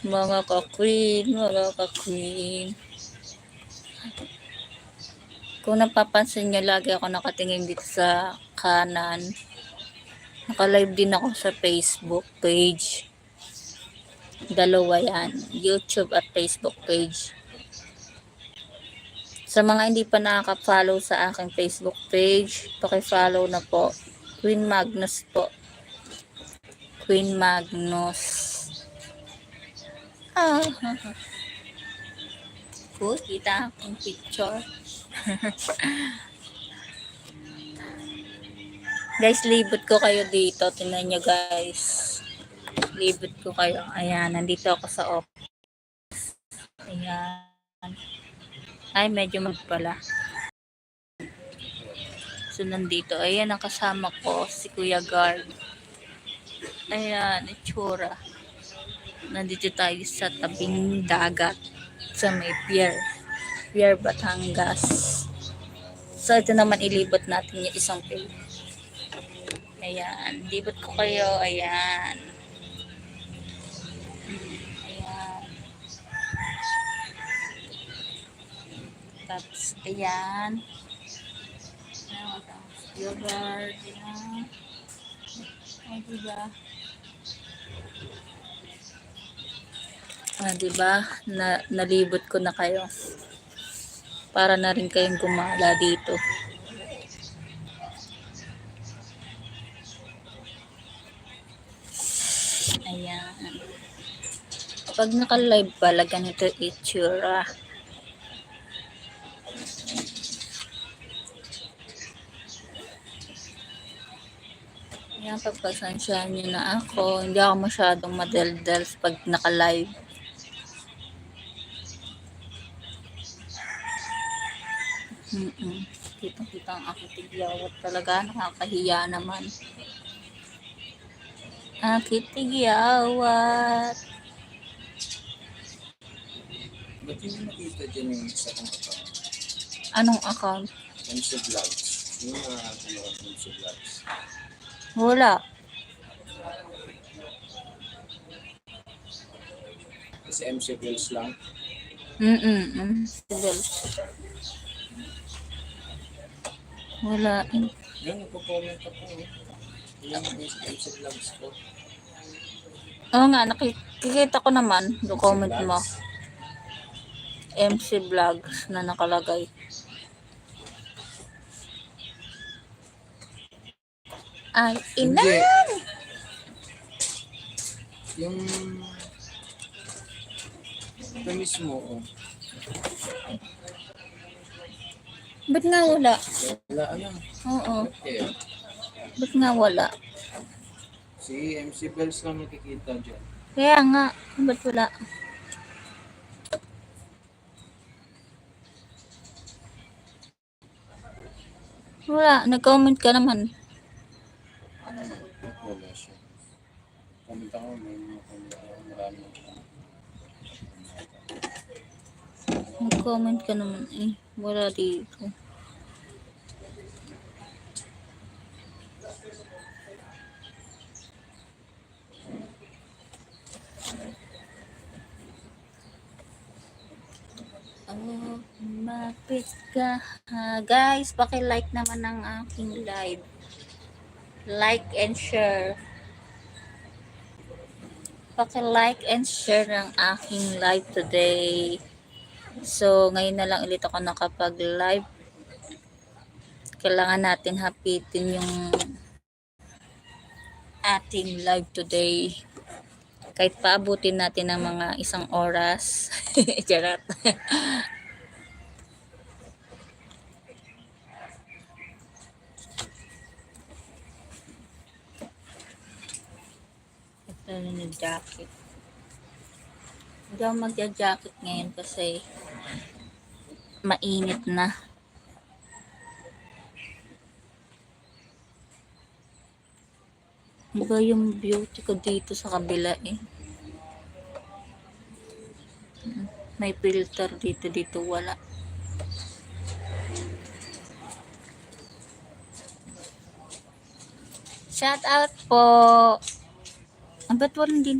Mga ka-queen, mga ka-queen. Kung napapansin nyo, lagi ako nakatingin dito sa kanan. Naka-live din ako sa Facebook page. Dalawa yan. YouTube at Facebook page. Sa mga hindi pa nakaka-follow sa aking Facebook page, paki-follow na po. Queen Magnus po. Queen Magnus. Ah, kita akong picture. Guys, libot ko kayo dito. Tingnan nyo guys. Libot ko kayo. Ayan, nandito ako sa office. Ayan. Ay, medyo magpala. So, nandito. Ayan, ang kasama ko, si Kuya Guard. Ayan, itsura. Nandito tayo sa tabing dagat. Sa may pier. Pier Batangas. So, ito naman ilibot natin yung isang pier. Ayan, libot ko kayo. Ayan. Ayan. Tapos, ayan. Yogurt. Ayan. O, diba? Diba? Nalibot ko na kayo. Para na rin kayong gumala dito. Ayan. Pag naka-live pala, ganito itsura. Ayan, pagpasansyahan nyo na ako. Hindi ako masyadong madaldal pag naka-live. Kitang-kita ang aking tigyawat talaga. Nakakahiya naman. Aking tigyawat. Ba't hindi nakita dyan yung isa kong account? Anong account? MC Vlogs. Yung MC Vlogs. Wala. Kasi MC Vlogs lang. Wala. Yan, nagpo-comment ako. Yung MC Vlogs ko. Oo nga, nakikita ko naman. Do comment mo. MC Vlogs na nakalagay. Ay, ina! Hindi. Yung ito mismo, oh. Ba't nga wala? Wala, ano? Oo. Eh, Ba't nga wala? si MC Bells lang nakikita dyan. Kaya nga, ba't wala? Wala, nag-comment ka naman. Wala siya. Comment ako, may mga comment ako, marami. Nag-comment ka naman eh. Wala dito. Oh, mapit ka. Guys, paki-like naman ang aking live. Like and share. Paki-like and share ng aking live today. So, ngayon na lang ulit ako nakapag-live. Kailangan natin hapitin yung ating live today. Kahit paabutin natin ng mga 1 oras. Charot. Ito na yung jacket. Hindi ako magja-jacket ngayon kasi mainit na. Iba yung beauty ko dito sa kabila eh. May filter dito wala. Shout out po. Ba't walang din